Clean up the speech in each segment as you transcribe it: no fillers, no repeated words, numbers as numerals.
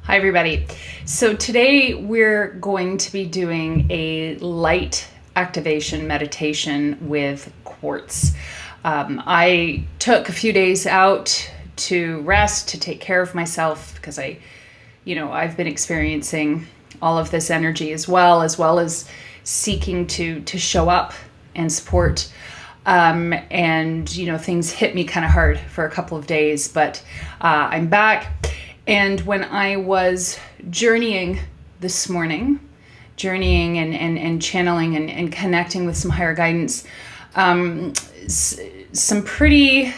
Hi, everybody. So today we're going to be doing a light activation meditation with Quartz. I took a few days out to rest, to take care of myself, because I've been experiencing all of this energy as well as seeking to show up and support. And things hit me kind of hard for a couple of days, but I'm back. And when I was journeying this morning, and channeling and connecting with some higher guidance, some pretty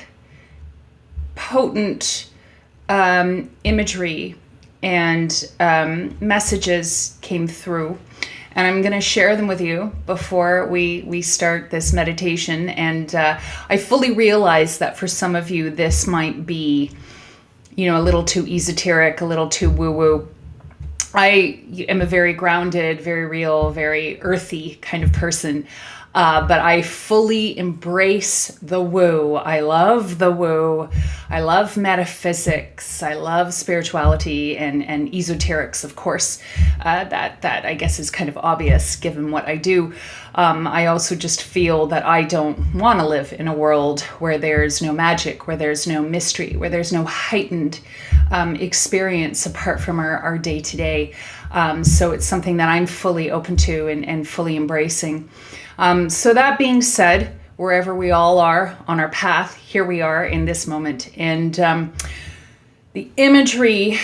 potent imagery and messages came through. And I'm going to share them with you before we start this meditation. And I fully realize that for some of you, this might be a little too esoteric, a little too woo-woo. I am a very grounded, very real, very earthy kind of person. But I fully embrace the woo. I love the woo. I love metaphysics. I love spirituality and esoterics, of course. That I guess is kind of obvious given what I do. I also just feel that I don't want to live in a world where there's no magic, where there's no mystery, where there's no heightened experience apart from our day-to-day. So it's something that I'm fully open to and fully embracing. So that being said, wherever we all are on our path, here we are in this moment. And the imagery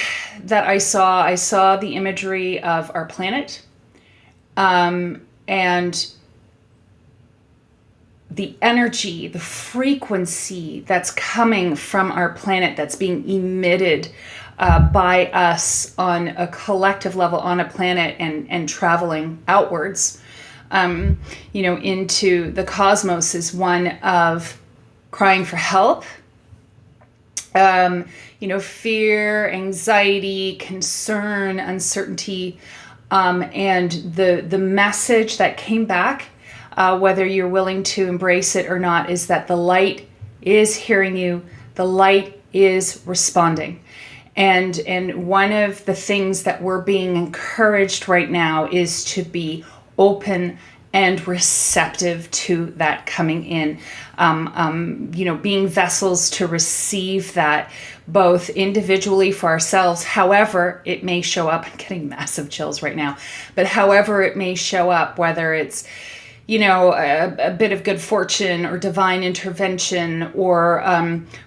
that I saw the imagery of our planet, and the energy, the frequency that's coming from our planet, that's being emitted by us on a collective level on a planet and traveling outwards into the cosmos, is one of crying for help, fear, anxiety, concern, uncertainty, and the message that came back, whether you're willing to embrace it or not, is that the light is hearing you, the light is responding. And one of the things that we're being encouraged right now is to be open and receptive to that coming in, being vessels to receive that, both individually for ourselves, however it may show up. I'm getting massive chills right now, but however it may show up, whether it's a bit of good fortune or divine intervention or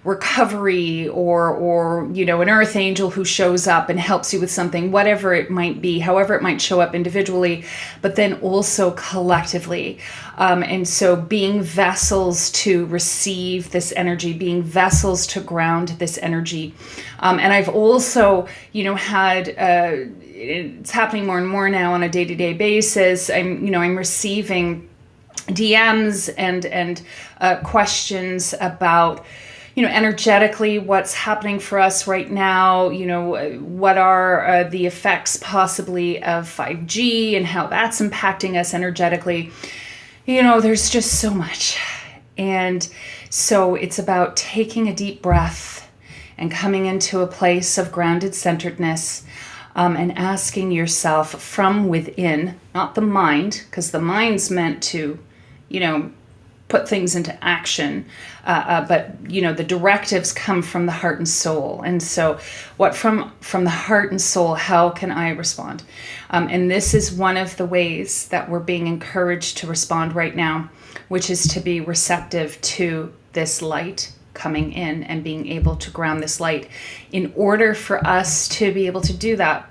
recovery or an earth angel who shows up and helps you with something, whatever it might be, however it might show up individually, but then also collectively. And so being vessels to receive this energy, being vessels to ground this energy. And I've also, had, it's happening more and more now on a day-to-day basis. I'm receiving DMs and questions about, energetically what's happening for us right now. What are the effects possibly of 5G and how that's impacting us energetically. There's just so much. And so it's about taking a deep breath and coming into a place of grounded centeredness. And asking yourself from within, not the mind, because the mind's meant to, put things into action. But the directives come from the heart and soul. And so what from the heart and soul, how can I respond? And this is one of the ways that we're being encouraged to respond right now, which is to be receptive to this light coming in and being able to ground this light. In order for us to be able to do that,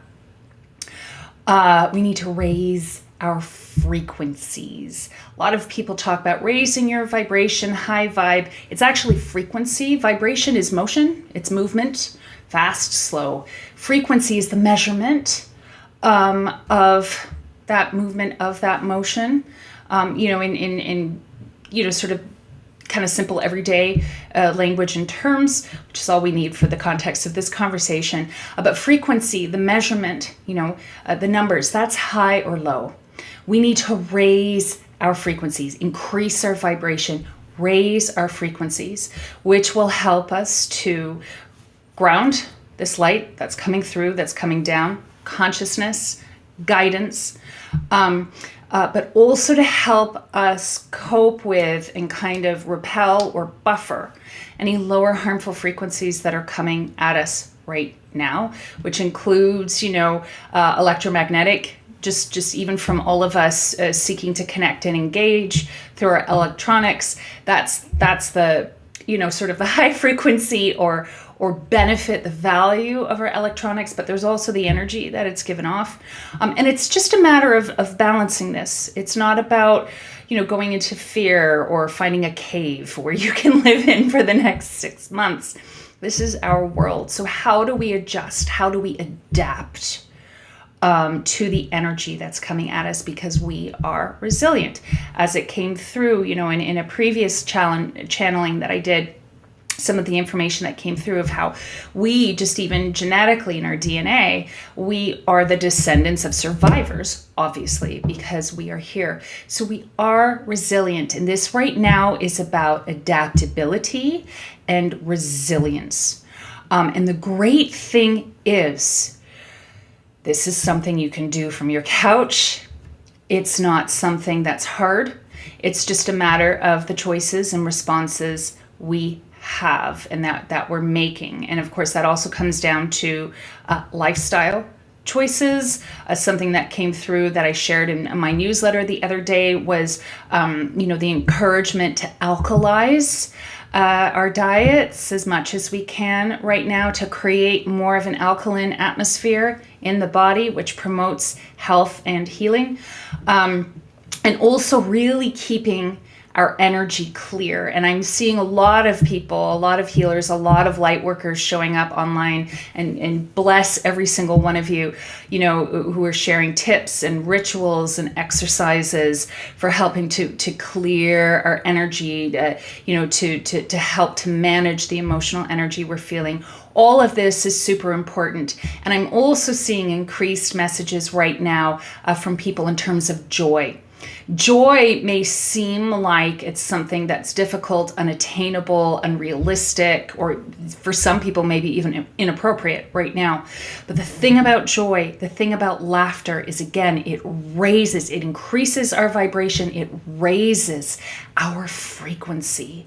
we need to raise our frequencies. A lot of people talk about raising your vibration, high vibe. It's actually frequency. Vibration is motion, it's movement, fast, slow. Frequency is the measurement of that movement, of that motion. In sort of kind of simple everyday language and terms, which is all we need for the context of this conversation. But frequency, the measurement, the numbers, that's high or low. We need to raise our frequencies, increase our vibration, raise our frequencies, which will help us to ground this light that's coming through, that's coming down, consciousness, guidance, but also to help us cope with and kind of repel or buffer any lower harmful frequencies that are coming at us right now, which includes, electromagnetic, just even from all of us seeking to connect and engage through our electronics. That's the, sort of the high frequency or benefit, the value of our electronics, but there's also the energy that it's given off. And it's just a matter of balancing this. It's not about, going into fear or finding a cave where you can live in for the next 6 months. This is our world. So how do we adjust? How do we adapt to the energy that's coming at us, because we are resilient? As it came through, in a previous channeling that I did, some of the information that came through of how we, just even genetically in our DNA, we are the descendants of survivors, obviously, because we are here. So we are resilient. And this right now is about adaptability and resilience. And the great thing is, this is something you can do from your couch. It's not something that's hard. It's just a matter of the choices and responses we have and that we're making. And of course, that also comes down to lifestyle choices. Something that came through that I shared in my newsletter the other day was, the encouragement to alkalize our diets as much as we can right now to create more of an alkaline atmosphere in the body, which promotes health and healing. And also really keeping our energy clear. And I'm seeing a lot of people, a lot of healers, a lot of light workers showing up online, and bless every single one of you, who are sharing tips and rituals and exercises for helping to clear our energy, to help to manage the emotional energy we're feeling. All of this is super important. And I'm also seeing increased messages right now from people in terms of joy. Joy may seem like it's something that's difficult, unattainable, unrealistic, or for some people maybe even inappropriate right now. But the thing about joy, the thing about laughter is, again, it increases our vibration, it raises our frequency.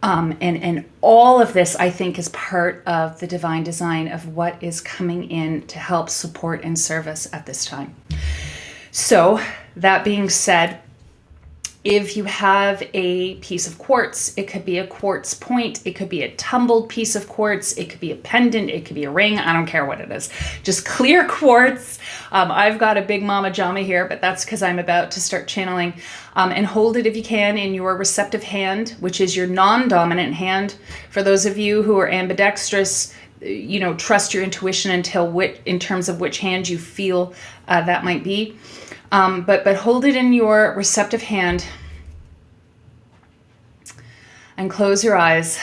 And all of this, I think, is part of the divine design of what is coming in to help support and serve us at this time. So that being said, if you have a piece of quartz, it could be a quartz point, it could be a tumbled piece of quartz, it could be a pendant, it could be a ring, I don't care what it is. Just clear quartz. I've got a big mama jama here, but that's because I'm about to start channeling. And hold it if you can in your receptive hand, which is your non-dominant hand. For those of you who are ambidextrous, trust your intuition in terms of which hand you feel that might be. But hold it in your receptive hand and close your eyes.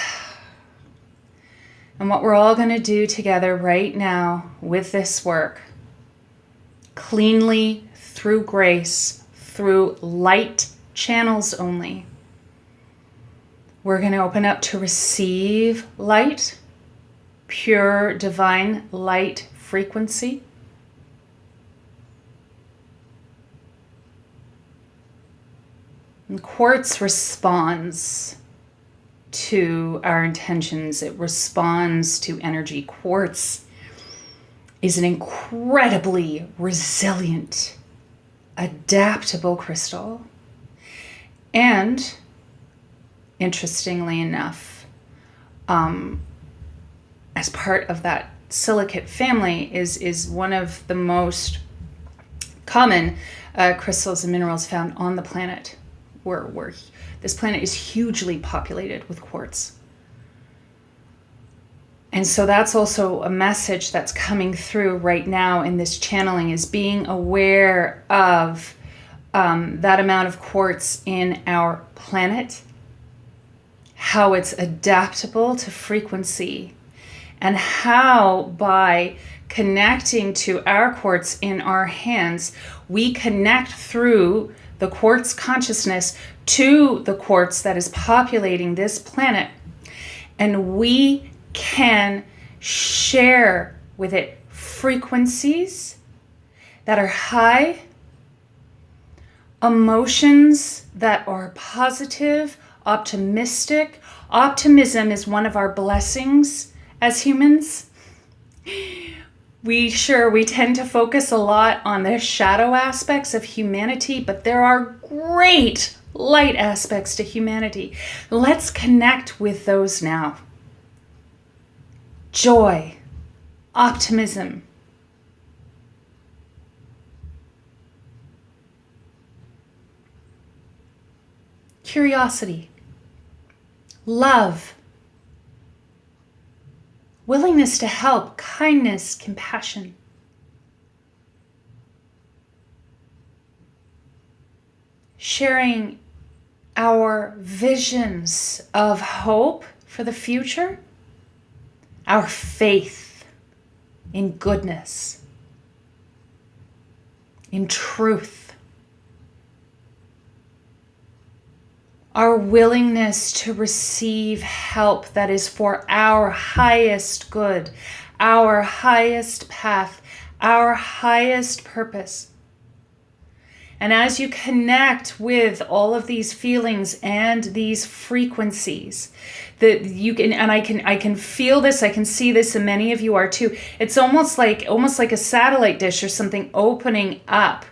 And what we're all going to do together right now with this work, cleanly, through grace, through light channels only, we're going to open up to receive light, pure divine light frequency. And quartz responds to our intentions. It responds to energy. Quartz is an incredibly resilient, adaptable crystal. And interestingly enough, as part of that silicate family is one of the most common crystals and minerals found on the planet. Where this planet is hugely populated with quartz. And so that's also a message that's coming through right now in this channeling, is being aware of that amount of quartz in our planet, how it's adaptable to frequency, and how by connecting to our quartz in our hands, we connect through the quartz consciousness to the quartz that is populating this planet. And we can share with it frequencies that are high, emotions that are positive, optimistic. Optimism is one of our blessings as humans. We tend to focus a lot on the shadow aspects of humanity, but there are great light aspects to humanity. Let's connect with those now. Joy, optimism, curiosity, love, willingness to help, kindness, compassion. Sharing our visions of hope for the future, our faith in goodness, in truth, our willingness to receive help that is for our highest good, our highest path, our highest purpose. And as you connect with all of these feelings and these frequencies, that you can, and I can feel this, I can see this, and many of you are too. It's almost like a satellite dish or something opening up.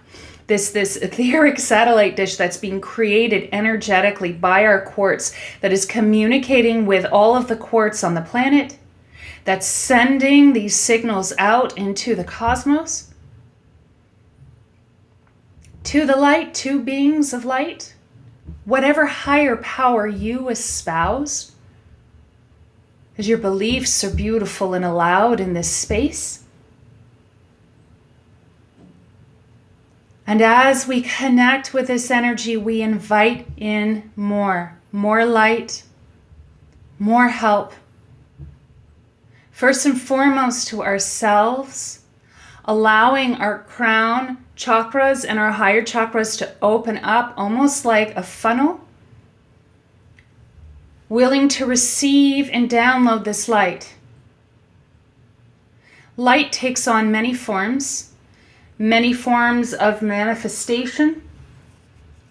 This etheric satellite dish that's being created energetically by our quartz, that is communicating with all of the quartz on the planet, that's sending these signals out into the cosmos, to the light, to beings of light, whatever higher power you espouse, because your beliefs are beautiful and allowed in this space. And as we connect with this energy, we invite in more light, more help. First and foremost to ourselves, allowing our crown chakras and our higher chakras to open up almost like a funnel, willing to receive and download this light. Light takes on many forms of manifestation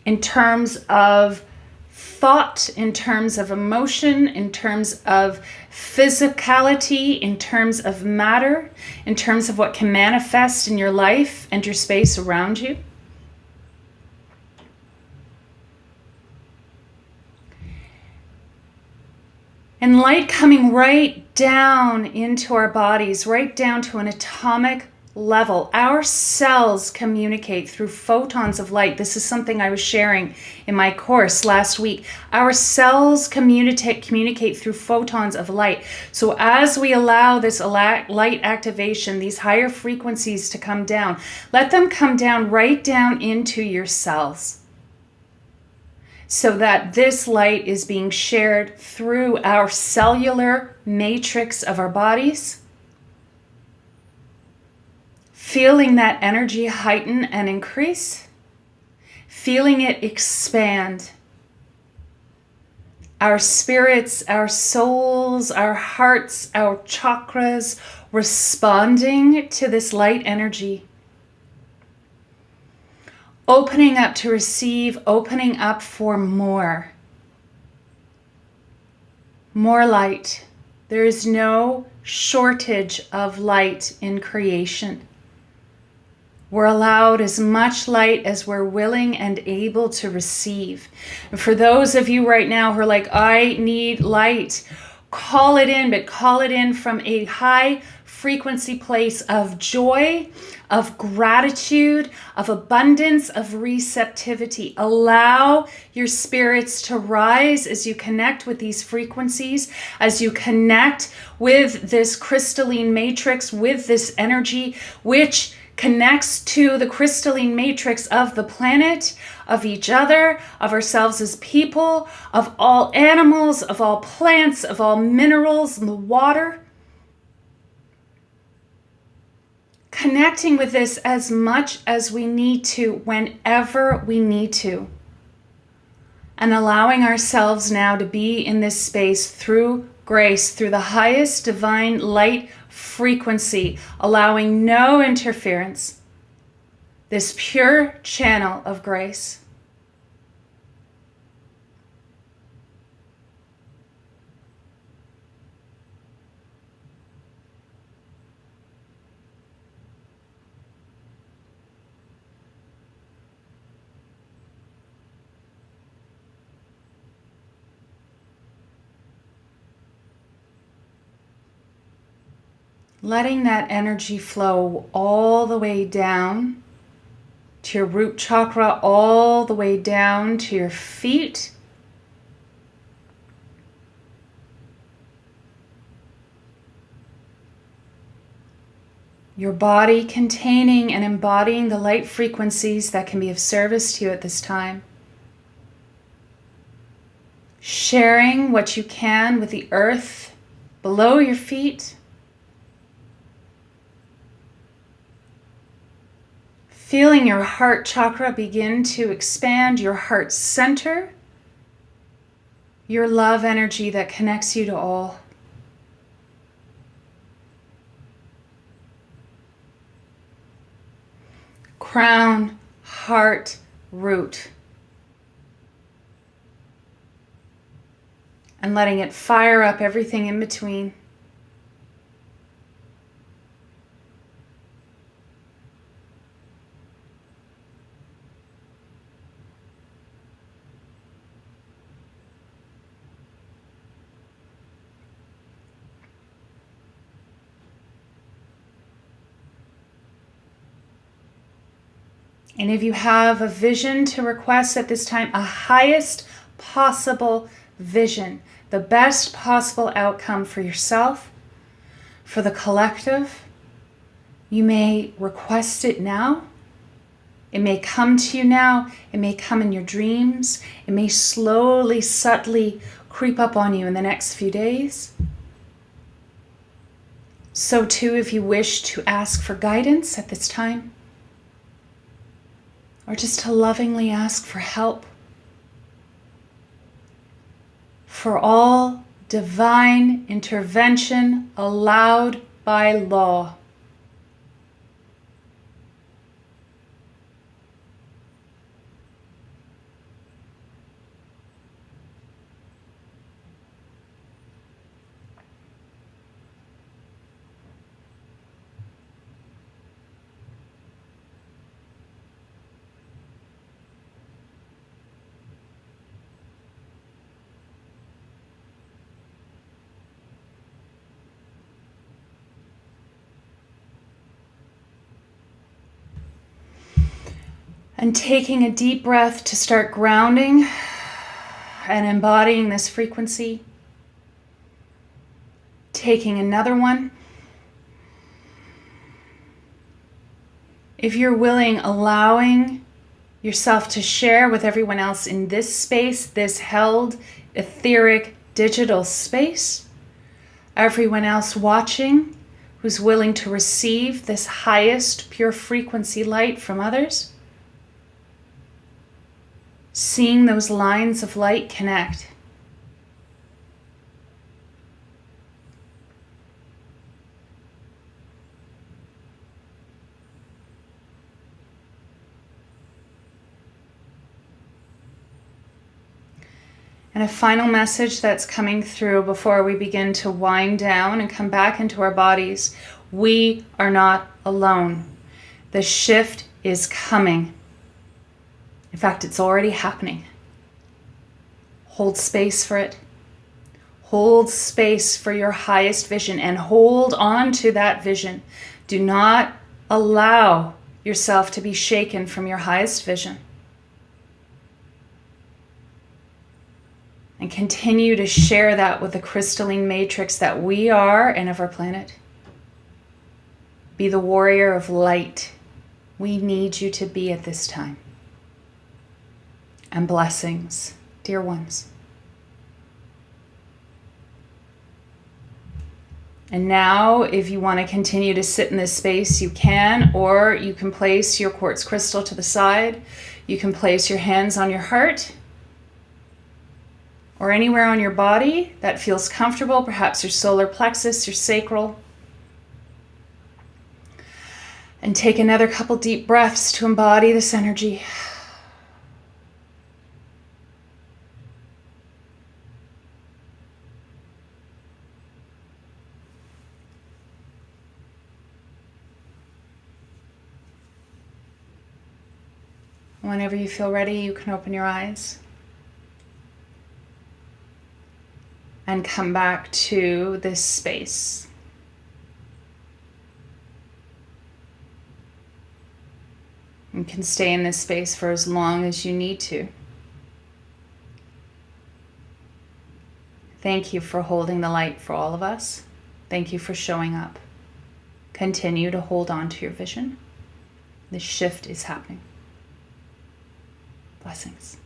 in terms of thought, in terms of emotion, in terms of physicality, in terms of matter, in terms of what can manifest in your life and your space around you. And light coming right down into our bodies, right down to an atomic level. Our cells communicate through photons of light. This is something I was sharing in my course last week. Our cells communicate through photons of light. So as we allow this light activation, these higher frequencies to come down, let them come down right down into your cells, so that this light is being shared through our cellular matrix of our bodies, feeling that energy heighten and increase, feeling it expand. Our spirits, our souls, our hearts, our chakras responding to this light energy. Opening up to receive, opening up for more. More light. There is no shortage of light in creation. We're allowed as much light as we're willing and able to receive. And for those of you right now who are like, I need light, call it in, but call it in from a high frequency place of joy, of gratitude, of abundance, of receptivity. Allow your spirits to rise as you connect with these frequencies, as you connect with this crystalline matrix, with this energy, which connects to the crystalline matrix of the planet, of each other, of ourselves as people, of all animals, of all plants, of all minerals, and the water. Connecting with this as much as we need to, whenever we need to. And allowing ourselves now to be in this space through grace through the highest divine light frequency, allowing no interference. This pure channel of grace. Letting that energy flow all the way down to your root chakra, all the way down to your feet. Your body containing and embodying the light frequencies that can be of service to you at this time. Sharing what you can with the earth below your feet. Feeling your heart chakra begin to expand, your heart center, your love energy that connects you to all. Crown, heart, root. And letting it fire up everything in between. And if you have a vision to request at this time, a highest possible vision, the best possible outcome for yourself, for the collective, you may request it now. It may come to you now. It may come in your dreams. It may slowly, subtly creep up on you in the next few days. So too, if you wish to ask for guidance at this time, or just to lovingly ask for help. For all divine intervention allowed by law. And taking a deep breath to start grounding and embodying this frequency. Taking another one. If you're willing, allowing yourself to share with everyone else in this space, this held, etheric, digital space. Everyone else watching who's willing to receive this highest pure frequency light from others. Seeing those lines of light connect. And a final message that's coming through before we begin to wind down and come back into our bodies. We are not alone. The shift is coming. In fact, it's already happening. Hold space for it. Hold space for your highest vision and hold on to that vision. Do not allow yourself to be shaken from your highest vision. And continue to share that with the crystalline matrix that we are and of our planet. Be the warrior of light we need you to be at this time. And blessings, dear ones. And now, if you want to continue to sit in this space, you can, or you can place your quartz crystal to the side. You can place your hands on your heart, or anywhere on your body that feels comfortable, perhaps your solar plexus, your sacral. And take another couple deep breaths to embody this energy. Whenever you feel ready, you can open your eyes and come back to this space. You can stay in this space for as long as you need to. Thank you for holding the light for all of us. Thank you for showing up. Continue to hold on to your vision. This shift is happening. Blessings.